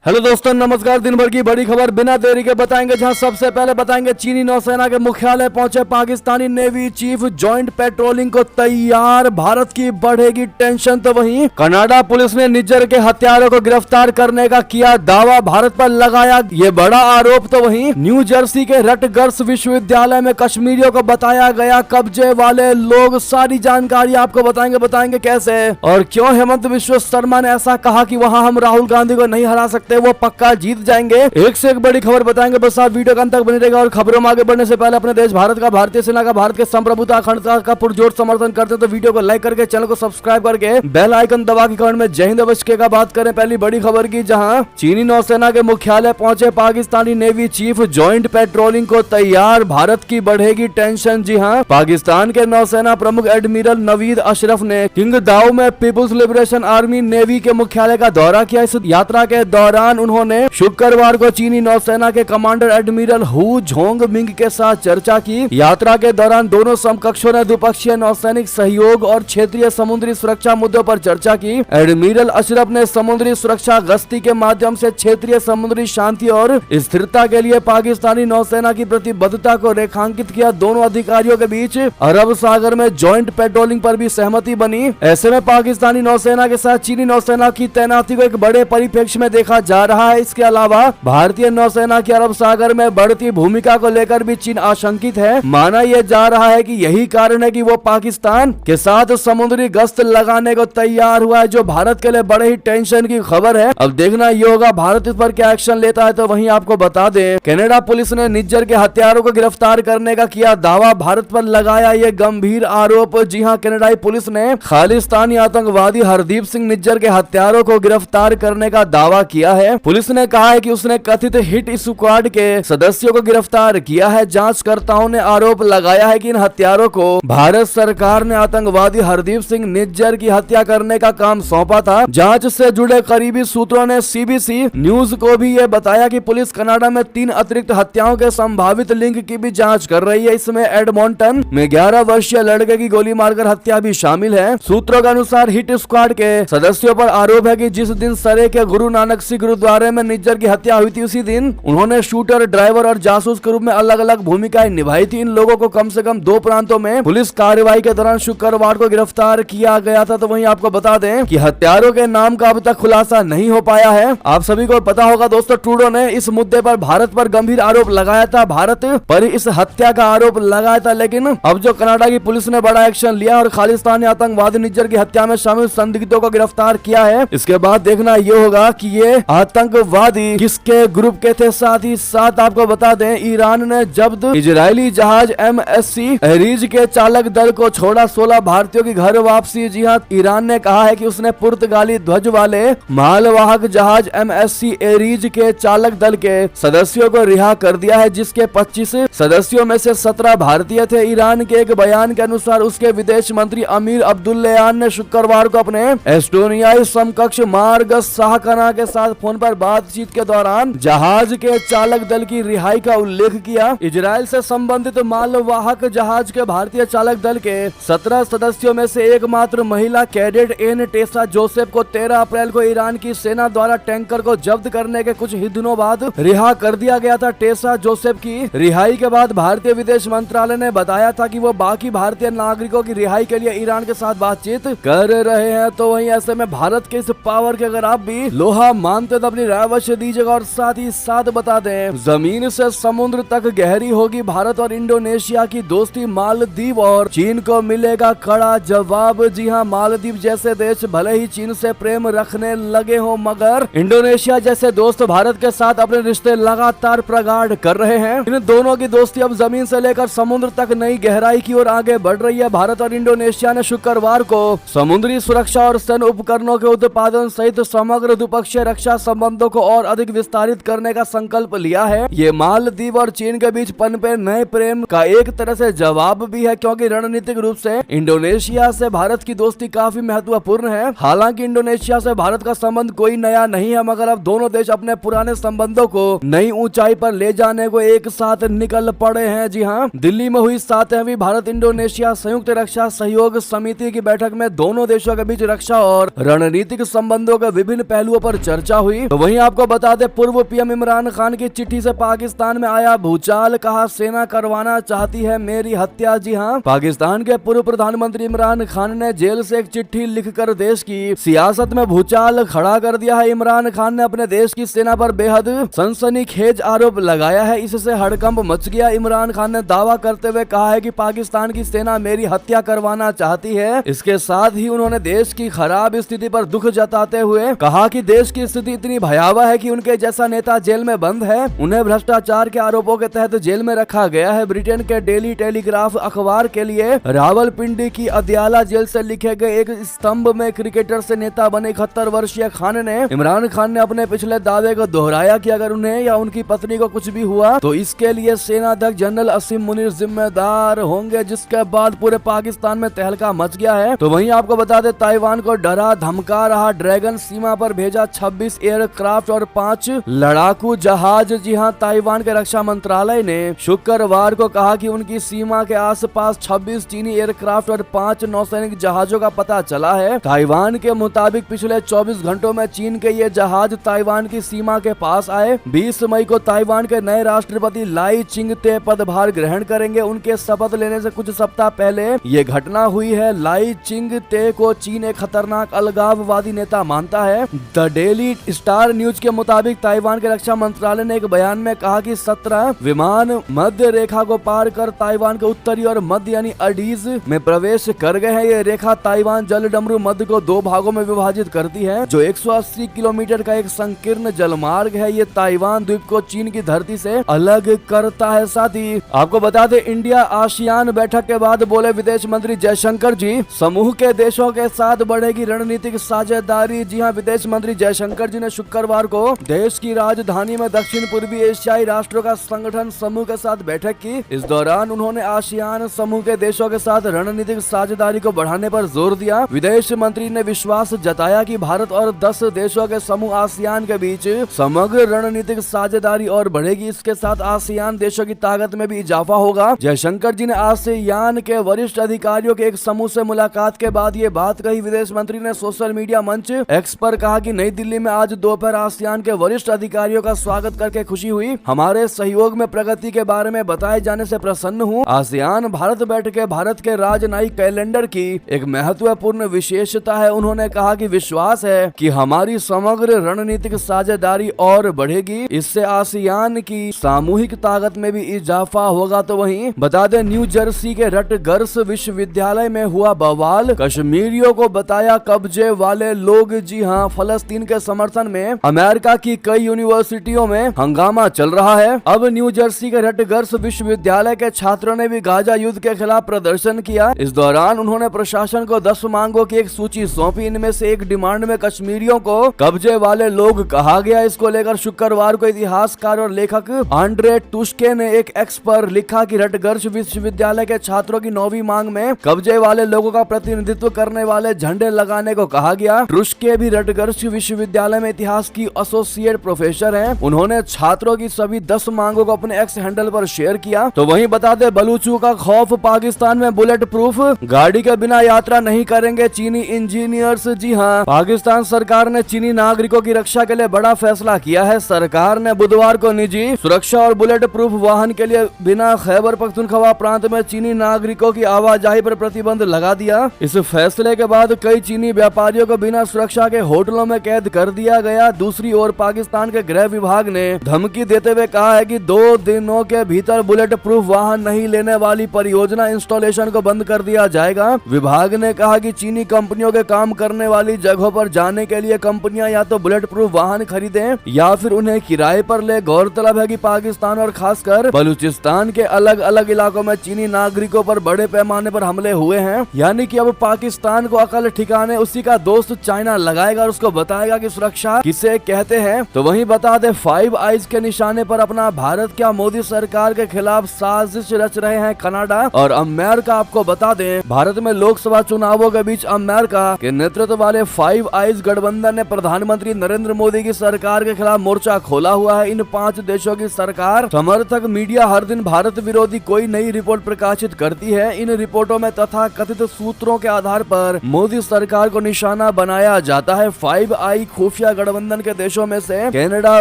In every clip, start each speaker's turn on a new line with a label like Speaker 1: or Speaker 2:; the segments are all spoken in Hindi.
Speaker 1: हेलो दोस्तों, नमस्कार। दिन भर की बड़ी खबर बिना देरी के बताएंगे, जहां सबसे पहले बताएंगे चीनी नौसेना के मुख्यालय पहुंचे Pakistani navy chief, joint patrolling को तैयार, भारत की बढ़ेगी टेंशन। तो वहीं कनाडा पुलिस ने निज्जर के हत्यारों को गिरफ्तार करने का किया दावा, भारत पर लगाया ये बड़ा आरोप। तो वहीं न्यू जर्सी के रटगर्स विश्वविद्यालय में कश्मीरियों को बताया गया कब्जे वाले लोग। सारी जानकारी आपको बताएंगे कैसे और क्यों हेमंत विश्व शर्मा ने ऐसा कहा कि वहां हम राहुल गांधी को नहीं हरा सकते, वो पक्का जीत जाएंगे। एक से एक बड़ी खबर बताएंगे, बस आप वीडियो का अंत तक बने रहेगा। और खबरों में आगे बढ़ने से पहले अपने देश भारत का, भारतीय सेना का, भारत के संप्रभुता अखंडता का पुरजोर समर्थन करते तो वीडियो को लाइक करके, चैनल को सब्सक्राइब करके, बेल आइकन दबा के कमेंट में जय हिंद अवश्य का बात करें। पहली बड़ी खबर की, जहां चीनी नौसेना के मुख्यालय पहुंचे Pakistani navy chief, joint patrolling को तैयार, भारत की बढ़ेगी टेंशन। जी हां, पाकिस्तान के नौसेना प्रमुख एडमिरल नवीद अशरफ ने किंगदाओ में पीपुल्स लिबरेशन आर्मी नेवी के मुख्यालय का दौरा किया। इस यात्रा के दौरान उन्होंने शुक्रवार को चीनी नौसेना के commander admiral who Zhong Ming के साथ चर्चा की। यात्रा के दौरान दोनों समकक्षों ने द्विपक्षीय नौसैनिक सहयोग और क्षेत्रीय समुद्री सुरक्षा मुद्दों पर चर्चा की। एडमिरल अशरफ ने समुद्री सुरक्षा गश्ती के माध्यम से क्षेत्रीय समुद्री शांति और स्थिरता के लिए पाकिस्तानी नौसेना की प्रतिबद्धता को रेखांकित किया। दोनों अधिकारियों के बीच अरब सागर में जॉइंट पेट्रोलिंग पर भी सहमति बनी। ऐसे में पाकिस्तानी नौसेना के साथ चीनी नौसेना की तैनाती को एक बड़े परिप्रेक्ष्य में देखा जा रहा है। इसके अलावा भारतीय नौसेना की अरब सागर में बढ़ती भूमिका को लेकर भी चीन आशंकित है। माना यह जा रहा है कि यही कारण है कि वो पाकिस्तान के साथ समुद्री गश्त लगाने को तैयार हुआ है, जो भारत के लिए बड़े ही टेंशन की खबर है। अब देखना ये होगा भारत इस पर क्या एक्शन लेता है। तो वहीं आपको बता दें, कनाडा पुलिस ने निज्जर के हत्यारों को गिरफ्तार करने का किया दावा, भारत पर लगाया ये गंभीर आरोप। जी हां, कनाडाई पुलिस ने खालिस्तानी आतंकवादी हरदीप सिंह निज्जर के हत्यारों को गिरफ्तार करने का दावा किया है। पुलिस ने कहा है कि उसने कथित हिट स्क्वाड के सदस्यों को गिरफ्तार किया है। जांचकर्ताओं ने आरोप लगाया है कि इन हत्यारों को भारत सरकार ने आतंकवादी हरदीप सिंह निज्जर की हत्या करने का काम सौंपा था। जांच से जुड़े करीबी सूत्रों ने सीबीसी न्यूज को भी ये बताया कि पुलिस कनाडा में 3 अतिरिक्त हत्याओं के संभावित लिंक की भी जांच कर रही है। इसमें एडमोंटन में 11 वर्षीय लड़के की गोली मारकर हत्या भी शामिल है। सूत्रों के अनुसार हिट स्क्वाड के सदस्यों पर आरोप है कि जिस दिन सरे के गुरु नानक सिंह गुरुद्वारे में निज्जर की हत्या हुई थी, उसी दिन उन्होंने शूटर, ड्राइवर और जासूस के रूप में अलग अलग भूमिकाएं निभाई थी। इन लोगों को कम से कम 2 प्रांतों में पुलिस कार्रवाई के दौरान शुक्रवार को गिरफ्तार किया गया था। तो वहीं आपको बता दें कि हत्यारों के नाम का अभी तक खुलासा नहीं हो पाया है। आप सभी को पता होगा दोस्तों, ट्रूडो ने इस मुद्दे पर भारत पर गंभीर आरोप लगाया था, भारत पर इस हत्या का आरोप लगाया था। लेकिन अब जो कनाडा की पुलिस ने बड़ा एक्शन लिया और खालिस्तानी आतंकवादी निज्जर की हत्या में शामिल संदिग्धों को गिरफ्तार किया है। इसके बाद देखना ये होगा कि ये आतंकवादी किसके ग्रुप के थे। साथ ही साथ आपको बता दें, ईरान ने जब्त इजरायली जहाज MSC एरीज के चालक दल को छोड़ा, 16 भारतीयों की घर वापसी। जी हां, ईरान ने कहा है कि उसने पुर्तगाली ध्वज वाले मालवाहक जहाज MSC एरीज के चालक दल के सदस्यों को रिहा कर दिया है, जिसके 25 सदस्यों में से 17 भारतीय थे। ईरान के एक बयान के अनुसार उसके विदेश मंत्री अमीर अब्दुल्लायान ने शुक्रवार को अपने एस्टोनियाई समकक्ष मार्गस शाहकना के साथ फोन पर बातचीत के दौरान जहाज के चालक दल की रिहाई का उल्लेख किया। इजरायल से संबंधित मालवाहक जहाज के भारतीय चालक दल के 17 सदस्यों में से एकमात्र महिला कैडेट एन टेसा जोसेफ को 13 अप्रैल को ईरान की सेना द्वारा टैंकर को जब्त करने के कुछ ही दिनों बाद रिहा कर दिया गया था। टेसा जोसेफ की रिहाई के बाद भारतीय विदेश मंत्रालय ने बताया था कि वो बाकी भारतीय नागरिकों की रिहाई के लिए ईरान के साथ बातचीत कर रहे हैं। तो वहीं ऐसे में भारत के इस पावर के अगर आप भी लोहा मानते तो अपनी राय अवश्य दीजिएगा। और साथ ही साथ बता दें, जमीन से समुद्र तक गहरी होगी भारत और इंडोनेशिया की दोस्ती, मालदीव और चीन को मिलेगा कड़ा जवाब। जी हां, मालदीव जैसे देश भले ही चीन से प्रेम रखने लगे हो, मगर इंडोनेशिया जैसे दोस्त भारत के साथ अपने रिश्ते लगातार प्रगाढ़ कर रहे हैं। इन दोनों की दोस्ती अब जमीन से लेकर समुद्र तक नई गहराई की ओर आगे बढ़ रही है। भारत और इंडोनेशिया ने शुक्रवार को समुद्री सुरक्षा और सैन्य उपकरणों के उत्पादन सहित समग्र द्विपक्षीय रक्षा संबंधों को और अधिक विस्तारित करने का संकल्प लिया है। ये मालदीव और चीन के बीच पनपे नए प्रेम का एक तरह से जवाब भी है, क्योंकि रणनीतिक रूप से इंडोनेशिया से भारत की दोस्ती काफी महत्वपूर्ण है। हालांकि इंडोनेशिया से भारत का संबंध कोई नया नहीं है, मगर अब दोनों देश अपने पुराने संबंधों को नई ऊंचाई पर ले जाने को एक साथ निकल पड़े हैं। जी हां, दिल्ली में हुई 7वीं भारत इंडोनेशिया संयुक्त रक्षा सहयोग समिति की बैठक में दोनों देशों के बीच रक्षा और रणनीतिक संबंधों के विभिन्न पहलुओं पर चर्चा हुई। हुई। तो वहीं आपको बता दें पूर्व पीएम इमरान खान की चिट्ठी से पाकिस्तान में आया भूचाल, कहा सेना करवाना चाहती है मेरी हत्या। जी हां, पाकिस्तान के पूर्व प्रधानमंत्री इमरान खान ने जेल से एक चिट्ठी लिखकर देश की सियासत में भूचाल खड़ा कर दिया है। इमरान खान ने अपने देश की सेना पर बेहद सनसनीखेज आरोप लगाया है, इससे हड़कंप मच गया। इमरान खान ने दावा करते हुए कहा है कि पाकिस्तान की सेना मेरी हत्या करवाना चाहती है। इसके साथ ही उन्होंने देश की खराब स्थिति पर दुख जताते हुए कहा कि देश की स्थिति इतनी भयावह है कि उनके जैसा नेता जेल में बंद है, उन्हें भ्रष्टाचार के आरोपों के तहत जेल में रखा गया है। ब्रिटेन के डेली टेलीग्राफ अखबार के लिए रावलपिंडी की अदयाला जेल से लिखे गए एक स्तंभ में क्रिकेटर से नेता बने 71 वर्षीय खान ने इमरान खान ने अपने पिछले दावे को दोहराया कि अगर उन्हें या उनकी पत्नी को कुछ भी हुआ तो इसके लिए सेनाध्यक्ष जनरल असीम मुनीर जिम्मेदार होंगे, जिसके बाद पूरे पाकिस्तान में तहलका मच गया है। तो वहीं आपको बता दें ताइवान को डरा धमका रहा ड्रैगन, सीमा पर भेजा 26 एयरक्राफ्ट और 5 लड़ाकू जहाज। जी हां, ताइवान के रक्षा मंत्रालय ने शुक्रवार को कहा कि उनकी सीमा के आसपास 26 चीनी एयरक्राफ्ट और 5 नौसैनिक जहाजों का पता चला है। ताइवान के मुताबिक पिछले 24 घंटों में चीन के ये जहाज ताइवान की सीमा के पास आए। 20 मई को ताइवान के नए राष्ट्रपति लाई चिंगते पदभार ग्रहण करेंगे। उनके शपथ लेने से कुछ सप्ताह पहले ये घटना हुई है। लाई चिंगते को चीन एक खतरनाक अलगाववादी नेता मानता है। द डेली स्टार न्यूज के मुताबिक ताइवान के रक्षा मंत्रालय ने एक बयान में कहा कि 17 विमान मध्य रेखा को पार कर ताइवान के उत्तरी और मध्य यानी अडीज में प्रवेश कर गए हैं। ये रेखा ताइवान जलडमरू मध्य को 2 भागों में विभाजित करती है, जो 180 किलोमीटर का एक संकीर्ण जलमार्ग है। ये ताइवान द्वीप को चीन की धरती से अलग करता है। साथ ही आपको बता दें इंडिया आसियान बैठक के बाद बोले विदेश मंत्री जयशंकर जी, समूह के देशों के साथ बढ़ेगी रणनीतिक साझेदारी। जी हां, विदेश मंत्री जयशंकर जी ने शुक्रवार को देश की राजधानी में दक्षिण पूर्वी एशियाई राष्ट्रों का संगठन समूह के साथ बैठक की। इस दौरान उन्होंने आसियान समूह के देशों के साथ रणनीतिक साझेदारी को बढ़ाने पर जोर दिया। विदेश मंत्री ने विश्वास जताया कि भारत और 10 देशों के समूह आसियान के बीच समग्र रणनीतिक साझेदारी और बढ़ेगी। इसके साथ आसियान देशों की ताकत में भी इजाफा होगा। जयशंकर जी ने आसियान के वरिष्ठ अधिकारियों के एक समूह से मुलाकात के बाद ये बात कही। विदेश मंत्री ने सोशल मीडिया मंच एक्स पर कहा कि नई दिल्ली में आज दोपहर आसियान के वरिष्ठ अधिकारियों का स्वागत करके खुशी हुई। हमारे सहयोग में प्रगति के बारे में बताए जाने से प्रसन्न हूँ। आसियान भारत बैठक भारत के राजनयिक कैलेंडर की एक महत्वपूर्ण विशेषता है। उन्होंने कहा कि विश्वास है कि हमारी समग्र रणनीतिक साझेदारी और बढ़ेगी, इससे आसियान की सामूहिक ताकत में भी इजाफा होगा। तो वहीं बता दें न्यू जर्सी के रटगर्स विश्वविद्यालय में हुआ बवाल, कश्मीरियों को बताया कब्जे वाले लोग। जी हां, फलस्तीन के समर्थन में अमेरिका की कई यूनिवर्सिटियों में हंगामा चल रहा है। अब न्यू जर्सी के रटगर्स विश्वविद्यालय के छात्रों ने भी गाजा युद्ध के खिलाफ प्रदर्शन किया। इस दौरान उन्होंने प्रशासन को 10 मांगों की एक सूची सौंपी। इनमें से एक डिमांड में कश्मीरियों को कब्जे वाले लोग कहा गया। इसको लेकर शुक्रवार को इतिहासकार और लेखक आंड्रे टुस्के ने एक एक्स पर लिखा कि रटगर्स विश्वविद्यालय के छात्रों की 9वीं मांग में कब्जे वाले लोगों का प्रतिनिधित्व करने वाले झंडे लगाने को कहा गया। टुस्के भी रटगर्स विश्वविद्यालय में इतिहास की एसोसिएट प्रोफेसर हैं। उन्होंने छात्रों की सभी 10 मांगों को अपने एक्स हैंडल पर शेयर किया। तो वहीं बता दें बलूचों का खौफ, पाकिस्तान में बुलेट प्रूफ गाड़ी के बिना यात्रा नहीं करेंगे चीनी इंजीनियर्स। जी हां, पाकिस्तान सरकार ने चीनी नागरिकों की रक्षा के लिए बड़ा फैसला किया है। सरकार ने बुधवार को निजी सुरक्षा और बुलेट प्रूफ वाहन के लिए बिना खैबर पख्तूनख्वा प्रांत में चीनी नागरिकों की आवाजाही पर प्रतिबंध लगा दिया। इस फैसले के बाद कई चीनी व्यापारियों को बिना सुरक्षा के होटलों में कैद कर दिया गया। दूसरी ओर पाकिस्तान के गृह विभाग ने धमकी देते हुए कहा है कि 2 दिनों के भीतर बुलेट प्रूफ वाहन नहीं लेने वाली परियोजना इंस्टॉलेशन को बंद कर दिया जाएगा। विभाग ने कहा कि चीनी कंपनियों के काम करने वाली जगहों पर जाने के लिए कंपनियां या तो बुलेट प्रूफ वाहन खरीदें या फिर उन्हें किराए पर ले। गौरतलब है कि पाकिस्तान और खासकर बलूचिस्तान के अलग अलग इलाकों में चीनी नागरिकों पर बड़े पैमाने पर हमले हुए हैं। यानी कि अब पाकिस्तान को अकल ठिकाने उसी का दोस्त चाइना लगाएगा और उसको बताएगा कि सुरक्षा किसे कहते हैं। तो वहीं बता दे 5 आइज के निशाने पर अपना भारत क्या मोदी सरकार के खिलाफ साजिश रच रहे हैं कनाडा और अमेरिका। आपको बता दें भारत में लोकसभा चुनावों के बीच अमेरिका के नेतृत्व वाले 5 आइज गठबंधन ने प्रधानमंत्री नरेंद्र मोदी की सरकार के खिलाफ मोर्चा खोला हुआ है। इन 5 देशों की सरकार समर्थक मीडिया हर दिन भारत विरोधी कोई नई रिपोर्ट प्रकाशित करती है। इन रिपोर्टों में तथा कथित सूत्रों के आधार पर मोदी सरकार को निशाना बनाया जाता है। 5 आई खुफिया गठबंधन के देशों में से कनाडा,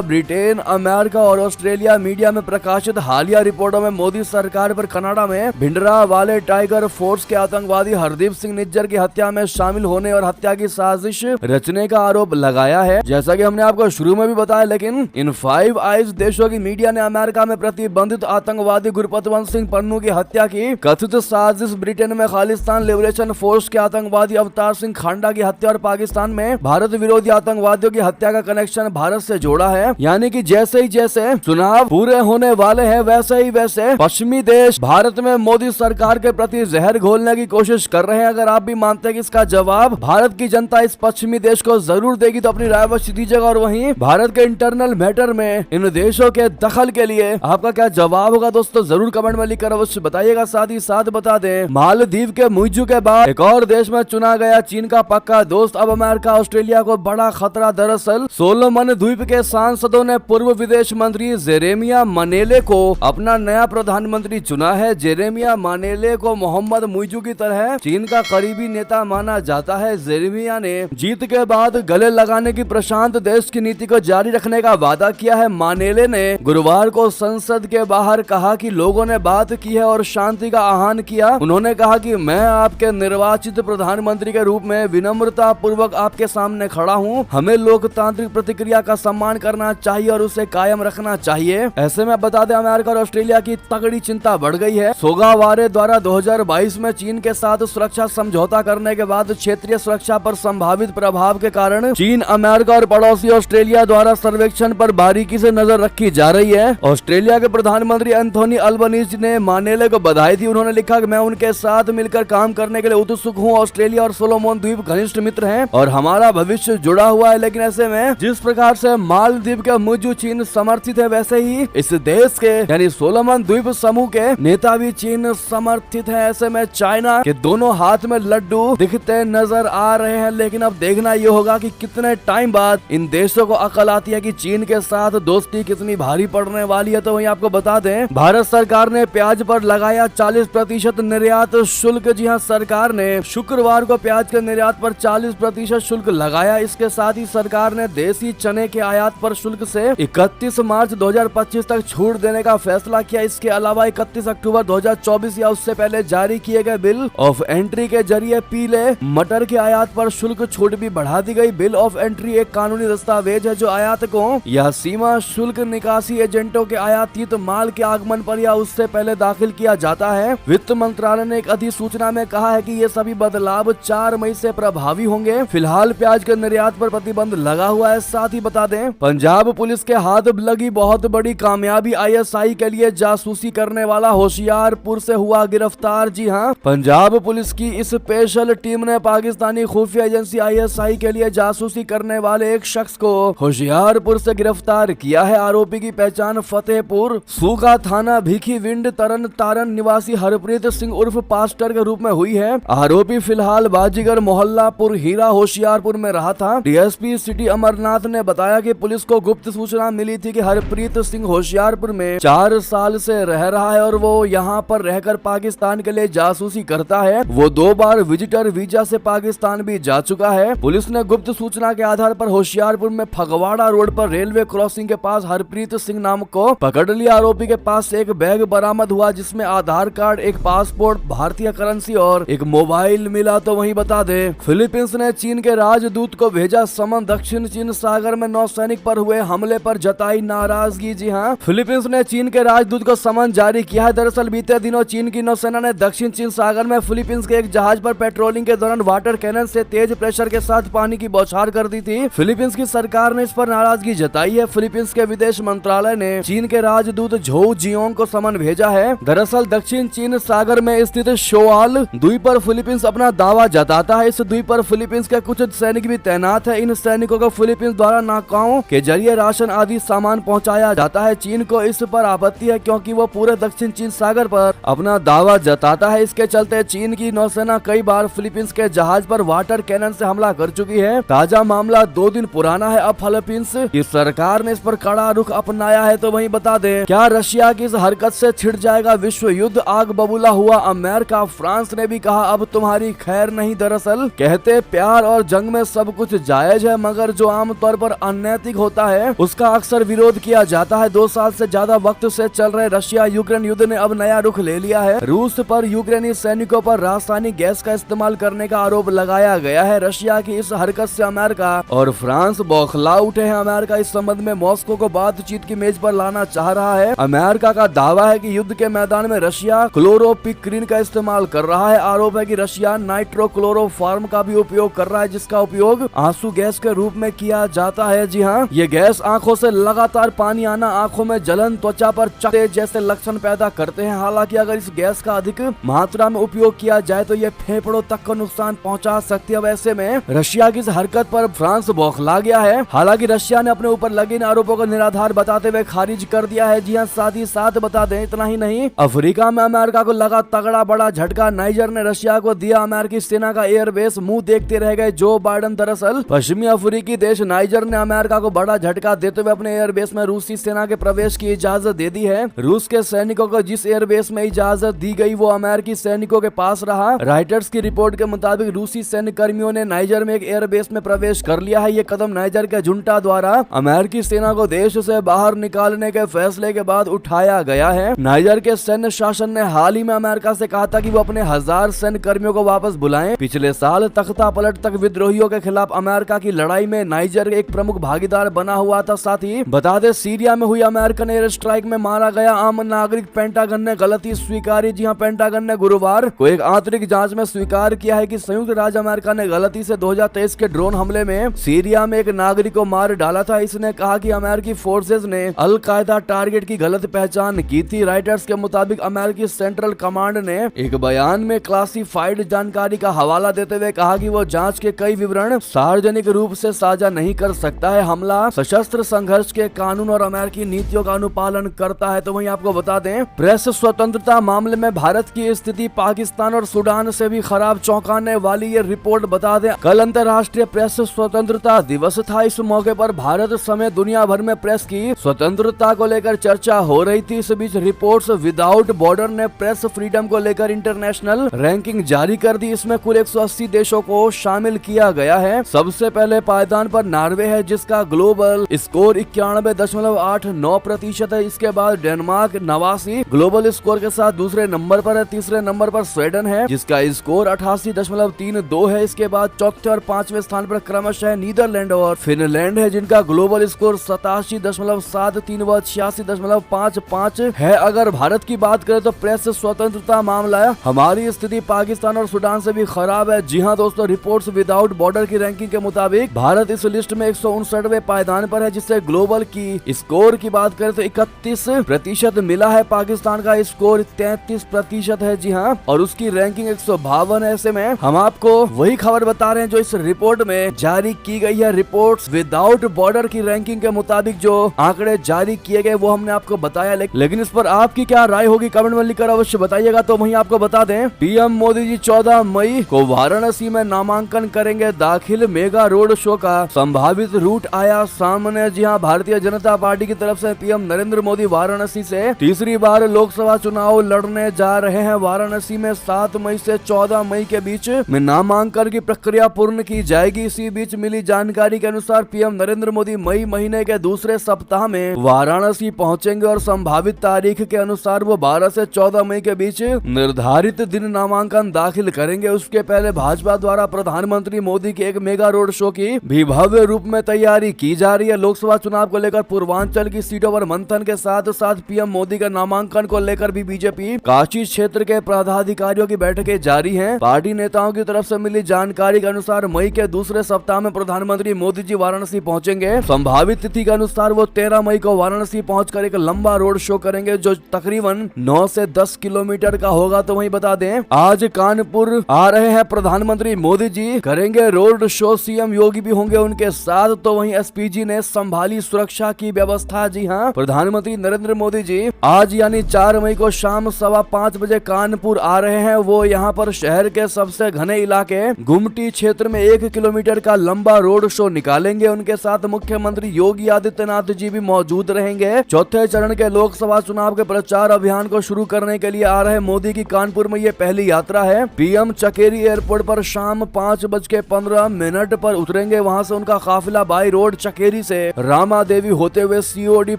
Speaker 1: ब्रिटेन, अमेरिका और ऑस्ट्रेलिया मीडिया में प्रकाशित हालिया रिपोर्टों में मोदी सरकार पर कनाडा में भिंडरा वाले टाइगर फोर्स के आतंकवादी हरदीप सिंह निज्जर की हत्या में शामिल होने और हत्या की साजिश रचने का आरोप लगाया है। जैसा कि हमने आपको शुरू में भी बताया, लेकिन इन फाइव आइज देशों की मीडिया ने अमेरिका में प्रतिबंधित आतंकवादी गुरपतवंत सिंह पन्नू की हत्या की कथित साजिश, ब्रिटेन में खालिस्तान लिबरेशन फोर्स के आतंकवादी अवतार सिंह खांडा की हत्या और पाकिस्तान में भारत विरोधी आतंकवादियों की हत्या का कनेक्शन भारत से जोड़ा है। यानी कि जैसे ही जैसे चुनाव पूरे होने वाले हैं वैसे ही वैसे पश्चिमी देश भारत में मोदी सरकार के प्रति जहर घोलने की कोशिश कर रहे हैं। अगर आप भी मानते हैं कि इसका जवाब भारत की जनता इस पश्चिमी देश को जरूर देगी तो अपनी राय अवश्य दीजिएगा। और वहीं भारत के इंटरनल मैटर में इन देशों के दखल के लिए आपका क्या जवाब होगा दोस्तों, जरूर कमेंट में लिखकर अवश्य बताइएगा। साथ ही साथ बता दें, मालदीव के मुइज़ू के बाद एक और देश में चुना गया चीन का पक्का दोस्त अब अमेरिका ऑस्ट्रेलिया को बड़ा खतरा। दरअसल सोलोमन द्वीप के सांसदों ने पूर्व विदेश मंत्री जेरेमिया मनेले को अपना नया प्रधानमंत्री चुना है। जेरेमिया मनेले को मोहम्मद मुइज़ू की तरह चीन का करीबी नेता माना जाता है। जेरेमिया ने जीत के बाद गले लगाने की प्रशांत देश की नीति को जारी रखने का वादा किया है। मनेले ने गुरुवार को संसद के बाहर कहा कि लोगों ने बात की है और शांति का आह्वान किया। उन्होंने कहा कि मैं आपके निर्वाचित प्रधानमंत्री के रूप में विनम्रता पूर्वक आपके सामने खड़ा हूं। हमें लोकतांत्रिक प्रतिक्रिया का सम्मान करना चाहिए और उसे कायम रखना चाहिए। ऐसे में बता दें, अमेरिका और ऑस्ट्रेलिया की तगड़ी चिंता बढ़ गई है। सोगावारे द्वारा 2022 में चीन के साथ सुरक्षा समझौता करने के बाद क्षेत्रीय सुरक्षा पर संभावित प्रभाव के कारण चीन, अमेरिका और पड़ोसी ऑस्ट्रेलिया द्वारा सर्वेक्षण पर बारीकी से नजर रखी जा रही है। ऑस्ट्रेलिया के प्रधानमंत्री एंथोनी अल्बनीज ने मानेले को बधाई दी। उन्होंने लिखा कि मैं उनके साथ मिलकर काम करने के लिए उत्सुक हूँ। ऑस्ट्रेलिया और सोलोमन द्वीप घनिष्ठ मित्र हैं और हमारा भविष्य जुड़ा हुआ है। लेकिन ऐसे में जिस प्रकार से मालदीव के मुइज़ू चीन समर्थित है, वैसे ही इस देश के यानी सोलोमन द्वीप समूह के नेता भी चीन समर्थित है। ऐसे में चाइना के दोनों हाथ में लड्डू दिखते नजर आ रहे हैं। लेकिन अब देखना ये होगा कि कितने टाइम बाद इन देशों को अकल आती है कि चीन के साथ दोस्ती कितनी भारी पड़ने वाली है। तो वहीं आपको बता दें, भारत सरकार ने प्याज पर लगाया 40% निर्यात शुल्क। जी हां, सरकार ने शुक्रवार को प्याज के निर्यात पर 40% शुल्क लगाया। इसके साथ ही सरकार ने देसी चने के आयात पर शुल्क से 31 मार्च 2025 तक छूट देने का फैसला किया। इसके अलावा 31 अक्टूबर 2024 या उससे पहले जारी किए गए बिल ऑफ एंट्री के जरिए पीले मटर के आयात पर शुल्क छूट भी बढ़ा दी गई। बिल ऑफ एंट्री एक कानूनी दस्तावेज है जो आयातकों या सीमा शुल्क निकासी एजेंटों के आयातित माल के आगमन पर या उससे पहले दाखिल किया जाता है। वित्त मंत्रालय ने एक अधिसूचना में कहा है कि ये सभी बदलाव 4 मई से प्रभावी होंगे। फिलहाल प्याज के निर्यात पर प्रतिबंध लगा हुआ है। साथ ही बता दें, पंजाब पुलिस के हाथ लगी बहुत बड़ी कामयाबी। आईएसआई के लिए जासूसी करने वाला होशियारपुर से हुआ गिरफ्तार। जी हां, पंजाब पुलिस की इस स्पेशल टीम ने पाकिस्तानी खुफिया एजेंसी आईएसआई के लिए जासूसी करने वाले एक शख्स को होशियारपुर से गिरफ्तार किया है। आरोपी की पहचान फतेहपुर सूगा थाना भीखी विंड तरन तारन निवासी हरप्रीत सिंह उर्फ पास्टर के रूप में हुई है। आरोपी फिलहाल बाजीगर मोहल्लापुर हीरा होशियारपुर में रहा था। डीएसपी सिटी अमरनाथ ने बताया कि पुलिस को गुप्त सूचना मिली थी कि हरप्रीत सिंह होशियारपुर में 4 साल से रह रहा है और वो यहाँ पर रहकर पाकिस्तान के लिए जासूसी करता है। वो 2 बार विजिटर वीजा से पाकिस्तान भी जा चुका है। पुलिस ने गुप्त सूचना के आधार पर होशियारपुर में फगवाड़ा रोड पर रेलवे क्रॉसिंग के पास हरप्रीत सिंह नाम को पकड़ लिया। आरोपी के पास से एक बैग बरामद हुआ जिसमें आधार कार्ड, एक पासपोर्ट, भारतीय करेंसी और एक मोबाइल मिला। तो वहीं बता दें, फिलीपींस ने चीन के राजदूत को भेजा समन। दक्षिण चीन सागर में नौसैनिक पर हुए हमले पर जताई नाराजगी। जी हां, फिलीपींस ने चीन के राजदूत को समन जारी किया है। दरअसल बीते दिनों चीन की नौसेना ने दक्षिण चीन सागर में फिलीपींस के एक जहाज पर पेट्रोलिंग के दौरान वाटर कैनन से तेज प्रेशर के साथ पानी की बौछार कर दी थी। फिलीपींस की सरकार ने इस पर नाराजगी जताई है। फिलीपींस के विदेश मंत्रालय ने चीन के राजदूत झोउ जियोंग को समन भेजा है। दरअसल दक्षिण चीन सागर में स्थित शोआल द्वीप पर फिलीपींस अपना दावा जताता है। इस द्वीप पर फिलीपींस के कुछ सैनिक भी तैनात है। इन सैनिकों को फिलीपींस द्वारा नाकाओं के जरिए राशन आदि सामान पहुंचाया जाता है। चीन को इस पर आपत्ति है क्योंकि वो पूरे दक्षिण चीन सागर पर अपना दावा जताता है। इसके चलते चीन की नौसेना कई बार फिलीपींस के जहाज पर वाटर कैनन से हमला कर चुकी है। ताजा मामला 2 दिन पुराना है। अब फिलीपींस की सरकार ने इस पर कड़ा रुख अपनाया है। तो वहीं बता दें, क्या रशिया की इस हरकत से छिड़ जाएगा विश्व युद्ध? आग बबूला हुआ अमेरिका। फ्रांस ने भी कहा अब तुम्हारी खैर नहीं। दरअसल कहते प्यार और जंग में सब कुछ जायज है मगर कर जो आमतौर पर अनैतिक होता है उसका अक्सर विरोध किया जाता है। 2 साल से ज्यादा वक्त से चल रहे रशिया यूक्रेन युद्ध ने अब नया रुख ले लिया है। रूस पर यूक्रेनी सैनिकों पर रासायनिक गैस का इस्तेमाल करने का आरोप लगाया गया है। रशिया की इस हरकत से अमेरिका और फ्रांस बौखला उठे हैं। अमेरिका इस संबंध में मॉस्को को बातचीत की मेज पर लाना चाह रहा है। अमेरिका का दावा है कि युद्ध के मैदान में रशिया क्लोरोपिक्रीन का इस्तेमाल कर रहा है। आरोप है कि रशिया नाइट्रोक्लोरोफॉर्म का भी उपयोग कर रहा है, जिसका उपयोग आंसू गैस के रूप में किया जाता है। जी हाँ, ये गैस आंखों से लगातार पानी आना, आंखों में जलन, त्वचा पर चकत्ते जैसे लक्षण पैदा करते हैं। हालांकि अगर इस गैस का अधिक मात्रा में उपयोग किया जाए तो ये फेफड़ों तक को नुकसान पहुंचा सकती है। वैसे में रशिया की इस हरकत पर फ्रांस बौखला गया है। हालांकि रशिया ने अपने ऊपर लगे इन आरोपों को निराधार बताते हुए खारिज कर दिया है। जी हाँ, साथ ही साथ बता दें, इतना ही नहीं, अफ्रीका में अमेरिका को लगा तगड़ा बड़ा झटका। नाइजर ने रशिया को दिया अमेरिकी सेना का एयरबेस, मुंह देखते रह गए जो बाइडेन। दरअसल पश्चिमी अफ्रीकी देश नाइजर ने अमेरिका को बड़ा झटका देते हुए अपने एयरबेस में रूसी सेना के प्रवेश की इजाजत दे दी है। रूस के सैनिकों को जिस एयरबेस में इजाजत दी गई वो अमेरिकी सैनिकों के पास रहा। राइटर्स की रिपोर्ट के मुताबिक रूसी सैन्य कर्मियों ने नाइजर में एक एयरबेस में प्रवेश कर लिया है। ये कदम नाइजर के जुंटा द्वारा अमेरिकी सेना को देश से बाहर निकालने के फैसले के बाद उठाया गया है। नाइजर के सैन्य शासन ने हाल ही में अमेरिका से कहा था कि वो अपने 1000 सैन्य कर्मियों को वापस बुलाएं। पिछले साल तख्ता पलट तक विद्रोहियों के खिलाफ अमेरिका की लड़ाई में नाइजर एक प्रमुख भागीदार बना हुआ था। साथ ही बता दें, सीरिया में हुई अमेरिकन एयर स्ट्राइक में मारा गया आम नागरिक पेंटागन ने गलती स्वीकारी। जी हां, पेंटागन ने गुरुवार को एक आंतरिक जांच में स्वीकार किया है कि संयुक्त राज्य अमेरिका ने गलती से 2023 के ड्रोन हमले में सीरिया में एक नागरिक को मार डाला था। इसने कहा कि अमेरिकी फोर्सेज ने अल कायदा टारगेट की गलत पहचान की थी। राइटर्स के मुताबिक अमेरिकी सेंट्रल कमांड ने एक बयान में क्लासिफाइड जानकारी का हवाला देते हुए कहा कि वो जांच के कई विवरण सार्वजनिक रूप से साझा नहीं कर सकता है। हमला सशस्त्र संघर्ष के कानून और अमेरिकी नीतियों का अनुपालन करता है। तो वहीं आपको बता दें, प्रेस स्वतंत्रता मामले में भारत की स्थिति पाकिस्तान और सूडान से भी खराब, चौंकाने वाली ये रिपोर्ट बता दें। कल अंतर्राष्ट्रीय प्रेस स्वतंत्रता दिवस था। इस मौके पर भारत समेत दुनिया भर में प्रेस की स्वतंत्रता को लेकर चर्चा हो रही थी। इस बीच रिपोर्ट्स विदाउट बॉर्डर ने प्रेस फ्रीडम को लेकर इंटरनेशनल रैंकिंग जारी कर दी। इसमें कुल 180 देशों को शामिल किया गया है। सबसे पहले पायदान पर नॉर्वे है, जिसका ग्लोबल स्कोर 91.89% है। इसके बाद डेनमार्क 89 ग्लोबल स्कोर के साथ दूसरे नंबर पर है। तीसरे नंबर पर स्वीडन है, जिसका स्कोर 88.32 है। इसके बाद चौथे और 5वें स्थान पर क्रमशः नीदरलैंड और फिनलैंड है, जिनका ग्लोबल स्कोर 87.73 व 86.55 है। अगर भारत की बात करें तो प्रेस स्वतंत्रता मामला है, हमारी स्थिति पाकिस्तान और सूडान से भी खराब है। जी हाँ दोस्तों, रिपोर्ट्स विदाउट बॉर्डर की रैंकिंग के मुताबिक भारत इस लिस्ट में 159वें पायदान पर है, जिससे ग्लोबल की स्कोर की बात करें तो 31% मिला है। पाकिस्तान का स्कोर 33% है। जी हाँ, और उसकी रैंकिंग 152 है। ऐसे में हम आपको वही खबर बता रहे हैं जो इस रिपोर्ट में जारी की गई है। रिपोर्ट्स विदाउट बॉर्डर की रैंकिंग के मुताबिक जो आंकड़े जारी किए गए वो हमने आपको बताया, लेकिन इस पर आपकी क्या राय होगी कमेंट में लिखकर अवश्य बताइएगा। तो वहीं आपको बता दें, पीएम मोदी जी 14 मई को वाराणसी में नामांकन करेंगे दाखिल। मेगा रोड शो का संभावित रूट आया सामने। जी हाँ, भारतीय जनता पार्टी की तरफ से पीएम नरेंद्र मोदी वाराणसी से तीसरी बार लोकसभा चुनाव लड़ने जा रहे हैं। वाराणसी में 7 मई से 14 मई के बीच में नामांकन की प्रक्रिया पूर्ण की जाएगी। इसी बीच मिली जानकारी के अनुसार पीएम नरेंद्र मोदी मई महीने के दूसरे सप्ताह में वाराणसी पहुंचेंगे और संभावित तारीख के अनुसार वो 12 से 14 मई के बीच निर्धारित दिन नामांकन दाखिल करेंगे। उसके पहले भाजपा द्वारा प्रधानमंत्री मोदी के एक मेगा रोड शो की भी भव्य रूप में तैयारी की जा रही है। लोकसभा चुनाव को लेकर पूर्वांचल की सीटों पर मंथन के साथ साथ पीएम मोदी के नामांकन को लेकर भी बीजेपी काशी क्षेत्र के पदाधिकारियों की बैठकें जारी हैं। पार्टी नेताओं की तरफ से मिली जानकारी के अनुसार मई के दूसरे सप्ताह में प्रधानमंत्री मोदी जी वाराणसी पहुंचेंगे। संभावित तिथि के अनुसार वो 13 मई को वाराणसी पहुंचकर एक लंबा रोड शो करेंगे जो तकरीबन 9 से 10 किलोमीटर का होगा। तो वहीं बता दें, आज कानपुर आ रहे हैं प्रधानमंत्री मोदी जी, करेंगे रोड शो। सीएम योगी भी होंगे उनके साथ। तो वहीं एसपीजी ने संभाली सुरक्षा की व्यवस्था। जी हां, प्रधानमंत्री नरेंद्र मोदी जी आज यानी 4 मई को शाम 5:15 बजे कानपुर आ रहे हैं। वो यहां पर शहर के सबसे घने इलाके गुमटी क्षेत्र में 1 किलोमीटर का लंबा रोड शो निकालेंगे। उनके साथ मुख्यमंत्री योगी आदित्यनाथ जी भी मौजूद रहेंगे। चौथे चरण के लोकसभा चुनाव के प्रचार अभियान को शुरू करने के लिए आ रहे मोदी की कानपुर में ये पहली यात्रा है। पीएम चकेरी एयरपोर्ट पर शाम 5:15 पर उतरेंगे। वहां वहां से उनका काफिला बाई रोड चकेरी से रामा देवी होते हुए सीओडी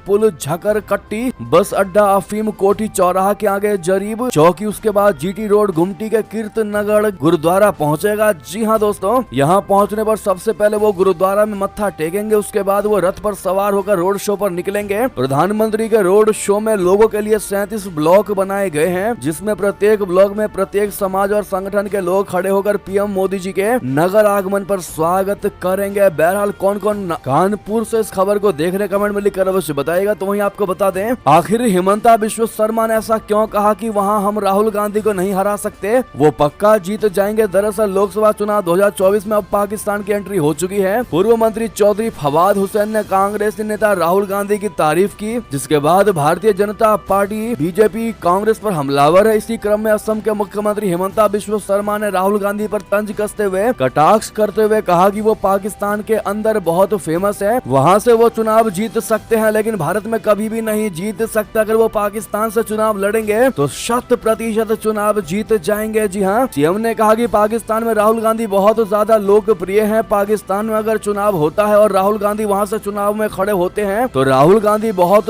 Speaker 1: पुल झकर कट्टी बस अड्डा अफीम कोठी चौराहा के आगे जरीब चौकी, उसके बाद जीटी रोड घुमटी के कीर्तनगढ़ गुरुद्वारा पहुंचेगा। जी हाँ दोस्तों, यहाँ पहुंचने पर सबसे पहले वो गुरुद्वारा में मत्था टेकेंगे, उसके बाद वो रथ पर सवार होकर रोड शो पर निकलेंगे। प्रधानमंत्री के रोड शो में लोगों के लिए 37 ब्लॉक बनाए गए हैं, जिसमें प्रत्येक ब्लॉक में प्रत्येक समाज और संगठन के लोग खड़े होकर पीएम मोदी जी के नगर आगमन पर स्वागत करेंगे। बहरहाल कौन कौन कानपुर से इस खबर को देख रहे कमेंट में लिखकर अवश्य बताएगा। तो वहीं आपको बता दें, आखिर हिमंता बिश्व शर्मा ने ऐसा क्यों कहा कि वहां हम राहुल गांधी को नहीं हरा सकते, वो पक्का जीत जाएंगे। दरअसल लोकसभा चुनाव 2024 में अब पाकिस्तान की एंट्री हो चुकी है। पूर्व मंत्री चौधरी फवाद हुसैन ने कांग्रेसी नेता राहुल गांधी की तारीफ की, जिसके बाद भारतीय जनता पार्टी बीजेपी कांग्रेस पर हमलावर है। इसी क्रम में असम के मुख्यमंत्री हिमंता बिश्व शर्मा ने राहुल गांधी पर तंज कसते हुए कटाक्ष करते हुए कहा कि वो पाकिस्तान के अंदर बहुत फेमस है, वहां से वो चुनाव जीत सकते हैं, लेकिन भारत में कभी भी नहीं जीत सकते। अगर वो पाकिस्तान से चुनाव लड़ेंगे तो 100% चुनाव जीत जाएंगे। जी हाँ, सीएम ने कहा कि पाकिस्तान में राहुल गांधी बहुत ज्यादा लोकप्रिय हैं। पाकिस्तान में अगर चुनाव होता है और राहुल गांधी वहां से चुनाव में खड़े होते हैं तो राहुल गांधी बहुत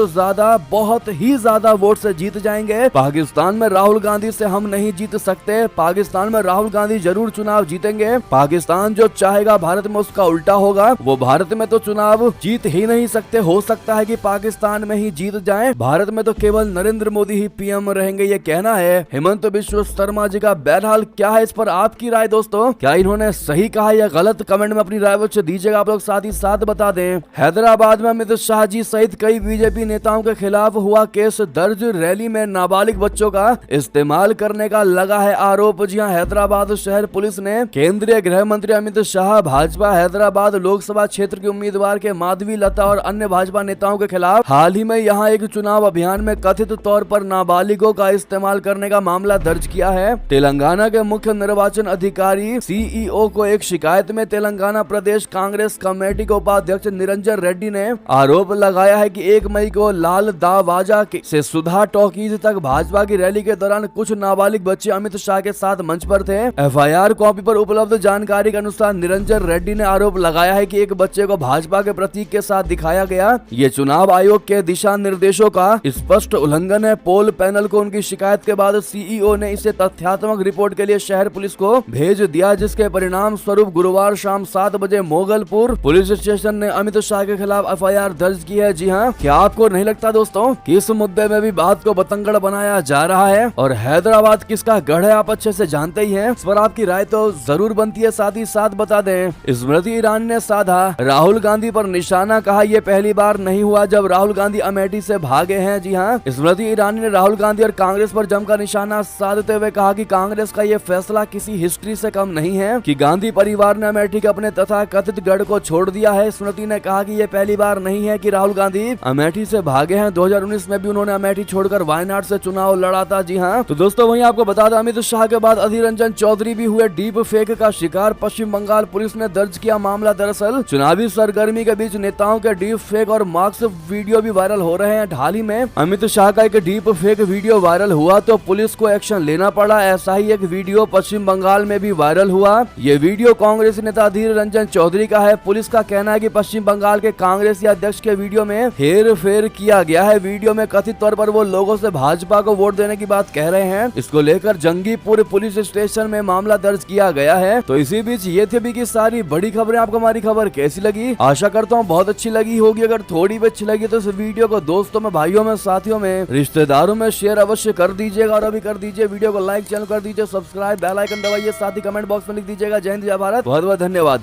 Speaker 1: ही ज्यादा वोट से जीत जाएंगे। पाकिस्तान में राहुल गांधी से हम नहीं जीत सकते, पाकिस्तान में राहुल गांधी जरूर चुनाव जीतेंगे। पाकिस्तान जो चाहेगा भारत में उसका उल्टा होगा, वो भारत में तो चुनाव जीत ही नहीं सकते। हो सकता है कि पाकिस्तान में ही जीत जाए, भारत में तो केवल नरेंद्र मोदी ही पीएम रहेंगे, ये कहना है हिमंत बिश्व शर्मा जी का। बहरहाल क्या है इस पर आपकी राय दोस्तों, क्या इन्होंने सही कहा या गलत? कमेंट में अपनी राय अवश्य दीजिएगा। आप लोग साथ ही साथ बता दें, हैदराबाद में अमित शाह जी सहित कई बीजेपी नेताओं के खिलाफ हुआ केस दर्ज। रैली में नाबालिग बच्चों का इस्तेमाल करने का लगा है आरोप। जी हां, हैदराबाद शहर पुलिस ने केंद्रीय गृह मंत्री अमित शाह, भाजपा हैदराबाद लोकसभा क्षेत्र के उम्मीदवार के माधवी लता और अन्य भाजपा नेताओं के खिलाफ हाल ही में यहां एक चुनाव अभियान में कथित तौर पर नाबालिगों का इस्तेमाल करने का मामला दर्ज किया है। तेलंगाना के मुख्य निर्वाचन अधिकारी सीईओ को एक शिकायत में तेलंगाना प्रदेश कांग्रेस कमेटी के उपाध्यक्ष निरंजन रेड्डी ने आरोप लगाया है कि 1 मई को लाल दावाजा से सुधा टॉकीज तक भाजपा की रैली के दौरान कुछ नाबालिग बच्चे अमित शाह के साथ मंच पर थे। एफआईआर कॉपी पर उपलब्ध जानकारी के अनुसार निरंजन रेड्डी ने आरोप लगाया है कि एक बच्चे को भाजपा के प्रतीक के साथ दिखाया गया। ये चुनाव आयोग के दिशा निर्देशों का स्पष्ट उल्लंघन है। पोल पैनल को उनकी शिकायत के बाद सीईओ ने इसे तथ्यात्मक रिपोर्ट के लिए शहर पुलिस को भेज दिया, जिसके परिणाम स्वरूप गुरुवार शाम 7 बजे मोगलपुर पुलिस स्टेशन ने अमित शाह के खिलाफ एफआईआर दर्ज की है। जी हाँ, क्या आपको नहीं लगता दोस्तों कि इस मुद्दे में भी बात को बतंगड़ बनाया जा रहा है? और हैदराबाद किसका गढ़ है आप अच्छे से जानते ही हैं। इस पर आपकी राय तो जरूर बनती है, साथ ही साथ बता दें, स्मृति ईरानी ने साधा राहुल गांधी पर निशाना, कहा यह पहली बार नहीं हुआ जब राहुल गांधी अमेठी से भागे हैं। जी हाँ, स्मृति ईरानी ने राहुल गांधी और कांग्रेस पर जमकर निशाना साधते हुए कहा कि कांग्रेस का ये फैसला किसी हिस्ट्री से कम नहीं है कि गांधी परिवार ने अमेठी के अपने तथा कथित गढ़ को छोड़ दिया है। स्मृति ने कहा कि यह पहली बार नहीं है कि राहुल गांधी अमेठी से भागे हैं। 2019 में भी उन्होंने अमेठी छोड़कर वायनाड से चुनाव लड़ा था। जी हाँ, तो दोस्तों वहीं आपको बता दें, अमित शाह के बाद अधीर रंजन चौधरी भी हुए डीप फेक का शिकार। पश्चिम बंगाल पुलिस ने दर्ज किया मामला। दरअसल चुनावी सरगर्मी के बीच नेताओं के डीप फेक और मार्क्स वीडियो भी वायरल हो रहे हैं। हाल ही में अमित शाह का एक डीप फेक वीडियो वायरल हुआ तो पुलिस को एक्शन लेना पड़ा। ऐसा ही एक वीडियो पश्चिम बंगाल में भी वायरल हुआ। ये वीडियो कांग्रेस नेता अधीर रंजन चौधरी का है। पुलिस का कहना है कि पश्चिम बंगाल के कांग्रेसी अध्यक्ष के वीडियो में हेर फेर किया गया है। वीडियो में कथित तौर पर वो लोगों से भाजपा को वोट देने की बात कह रहे हैं। इसको लेकर जंगीपुर पुलिस स्टेशन में मामला दर्ज किया गया है। तो इसी बीच ये थी अभी की सारी बड़ी खबरें। आपको हमारी खबर कैसी लगी? आशा करता हूँ बहुत अच्छी लगी होगी। अगर थोड़ी भी अच्छी लगी तो इस वीडियो को दोस्तों में, भाइयों में, साथियों में, रिश्तेदारों में शेयर अवश्य कर दीजिएगा। और अभी कर दीजिए वीडियो को लाइक, चैनल कर दीजिए सब्सक्राइब, बेल आइकन दबाइए, साथ ही कमेंट बॉक्स में लिख दीजिएगा जय हिंद जय भारत। बहुत बहुत धन्यवाद।